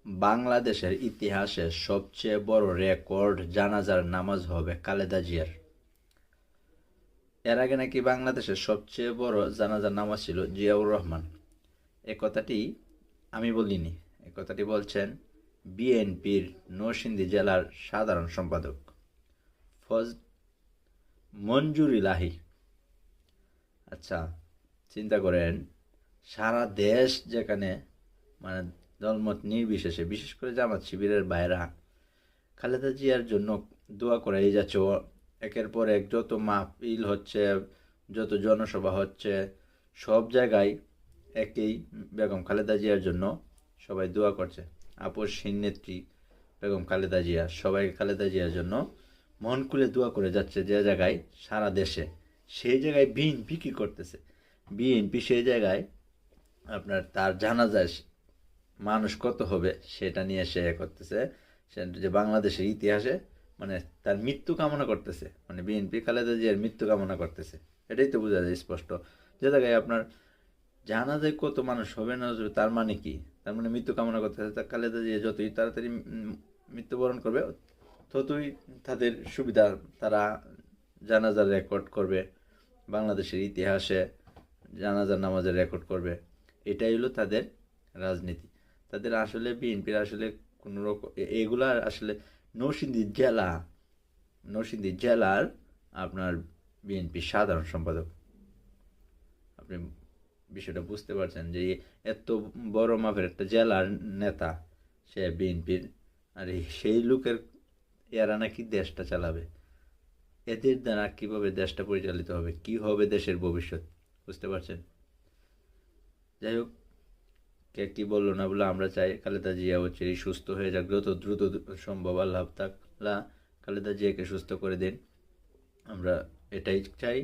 বাংলাদেশের ইতিহাসে সবচেয়ে বড় রেকর্ড জানাজার নামাজ হবে খালেদা জিয়ার। এর আগে নাকি বাংলাদেশের সবচেয়ে বড় জানাজার নামাজ ছিল জিয়াউর রহমান। এ কথাটি আমি বলিনি, এ কথাটি বলছেন বিএনপির নরসিংদী জেলার সাধারণ সম্পাদক ফজ মঞ্জুর ইলাহি। আচ্ছা, চিন্তা করেন, সারা দেশ যেখানে মানে দলমত নির্বিশেষে, বিশেষ করে জামাত শিবিরের ভাইরা খালেদা জিয়ার জন্য দোয়া করেই যাচ্ছে। একের পর এক যত মাহফিল হচ্ছে, যত জনসভা হচ্ছে, সব জায়গায় একই বেগম খালেদা জিয়ার জন্য সবাই দোয়া করছে। আপসহীন নেত্রী বেগম খালেদা জিয়া, সবাই খালেদা জিয়ার জন্য মন খুলে দোয়া করে যাচ্ছে যে জায়গায় সারা দেশে। সেই জায়গায় বিএনপি কী করতেছে? বিএনপি সেই জায়গায় আপনার তার জানাজায় মানুষ কত হবে সেটা নিয়ে সে করতেছে, সে যে বাংলাদেশের ইতিহাসে মানে তার মৃত্যু কামনা করতেছে, মানে বিএনপি খালেদা জিয়ার মৃত্যু কামনা করতেছে। এটাই তো বোঝা যায় স্পষ্ট। যে জায়গায় আপনার জানাজায় কত মানুষ হবে না, তার মানে কি? তার মানে মৃত্যু কামনা করতেছে। তা খালেদা জিয়া যতই তাড়াতাড়ি মৃত্যুবরণ করবে ততই তাদের সুবিধা, তারা জানাজার রেকর্ড করবে, বাংলাদেশের ইতিহাসে জানাজার নামাজের রেকর্ড করবে। এটাই হলো তাদের রাজনীতি। তাদের আসলে বিএনপির আসলে কোনো রকম এগুলা আসলে নরসিংদী জেলার আপনার বিএনপির সাধারণ সম্পাদক। আপনি বিষয়টা বুঝতে পারছেন যে এত বড় মাপের একটা জেলার নেতা, সে বিএনপির, আর সেই লোকের এরা নাকি দেশটা চালাবে। এদের দ্বারা কীভাবে দেশটা পরিচালিত হবে, কি হবে দেশের ভবিষ্যৎ, বুঝতে পারছেন? যাই হোক, কে কী বললো না বলে আমরা চাই খালেদা জিয়া হচ্ছে সুস্থ হয়ে যাক যত দ্রুত সম্ভব। আল্লাহ তাআলা খালেদা জিয়াকে সুস্থ করে দিন, আমরা এটাই চাই।